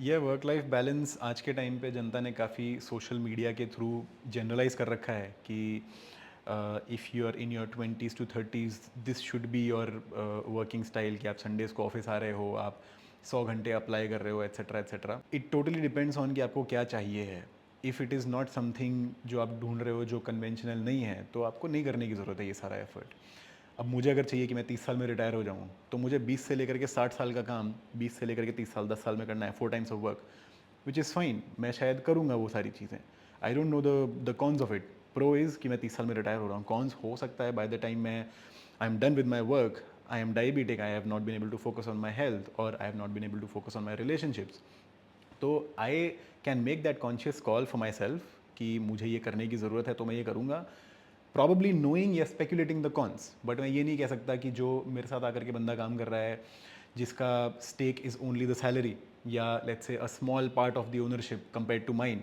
ये work life balance आज के टाइम पे जनता ने काफ़ी सोशल मीडिया के थ्रू जनरलाइज कर रखा है कि if you are in your 20s to 30s this should be your working style, कि आप संडेज़ को ऑफिस आ रहे हो, आप 100 घंटे अप्लाई कर रहे हो, etcetera etcetera. It totally depends on कि आपको क्या चाहिए है। If it is not something जो आप ढूंढ रहे हो, जो कन्वेंशनल नहीं है, तो आपको नहीं करने की ज़रूरत है ये सारा एफर्ट। अब मुझे अगर चाहिए कि मैं 30 साल में रिटायर हो जाऊँ, तो मुझे 20 से लेकर के 60 साल का काम 20 से लेकर के 30 साल 10 साल में करना है, 4 times of work, which is fine. मैं शायद करूँगा वो सारी चीज़ें। I don't know the cons of it. Pro is कि मैं 30 साल में रिटायर हो रहा हूँ। कॉन्स हो सकता है बाय द टाइम मैं I am done with my work, I am diabetic, I have not been able to focus on my health, और I have not been able to focus on my relationships. तो I can make that conscious call for myself कि मुझे ये करने की ज़रूरत है, तो मैं ये करूँगा, प्रॉबली नोइंग या स्पेकुलेटिंग द कॉन्स। बट मैं ये नहीं कह सकता कि जो मेरे साथ आकर के बंदा काम कर रहा है, जिसका stake is only the salary, या let's say a small part of the ownership compare to mine,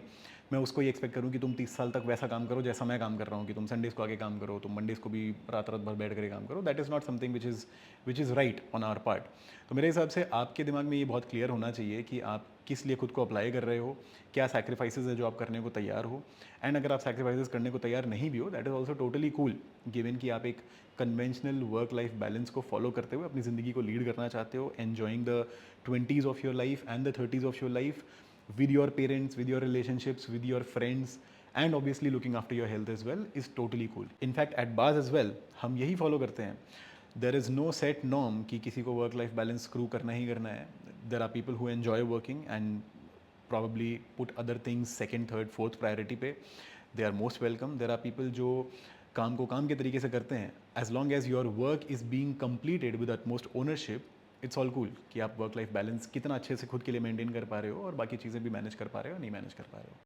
मैं उसको ये एक्सपेक्ट करूँ कि तुम 30 साल तक वैसा काम करो जैसा मैं काम कर रहा हूँ, कि तुम संडेज़ को आगे काम करो, तुम मंडेज़ को भी रात रात भर बैठ करके काम करो। That is not something which is right on our part. तो मेरे हिसाब से आपके दिमाग में ये बहुत क्लियर होना चाहिए कि आप किस लिए खुद को अप्लाई कर रहे हो, क्या सैक्रिफाइसेस है जो आप करने को तैयार हो। एंड अगर आप सैक्रिफाइसेस करने को तैयार नहीं भी हो, that is also totally cool, given कि आप एक कन्वेंशनल वर्क लाइफ बैलेंस को फॉलो करते हुए अपनी ज़िंदगी को लीड करना चाहते हो, enjoying the 20s of your life and the 30s of your life, with your parents, with your relationships, with your friends, and obviously looking after your health as well is totally cool. In fact, at bars as well, हम यही follow करते हैं। There is no set norm कि किसी को work life balance screw करना ही करना है। There are people who enjoy working and probably put other things second, third, fourth priority पे, they are most welcome. There are people जो काम को काम के तरीके से करते हैं, as long as your work is being completed with utmost ownership, it's all cool कि आप वर्क लाइफ बैलेंस कितना अच्छे से खुद के लिए मेंटेन कर पा रहे हो और बाकी चीज़ें भी मैनेज कर पा रहे हो, नहीं मैनेज कर पा रहे हो।